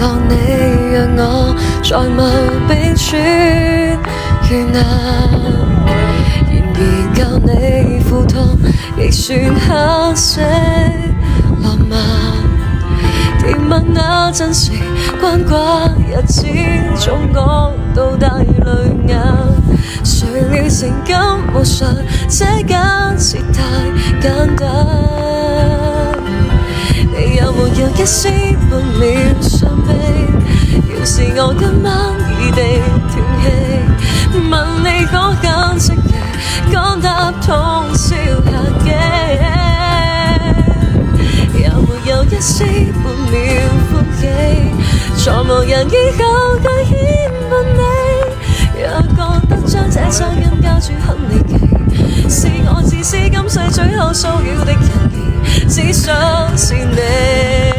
望你讓我在無冰川遇難，然而教你苦痛亦算黑色浪漫。甜蜜那陣時，關掛日子中我到大淚眼。誰料情感無常，這簡直太簡單。你有沒有一絲半秒傷悲？要是我今晚已地斷氣，問你可肯即夜趕搭通宵客機？有沒有一絲半秒歡喜？在無人以後卻牽吻你。若覺得將這傷音交諸很離奇，是我自私今世最後騷擾的人兒，只想是你。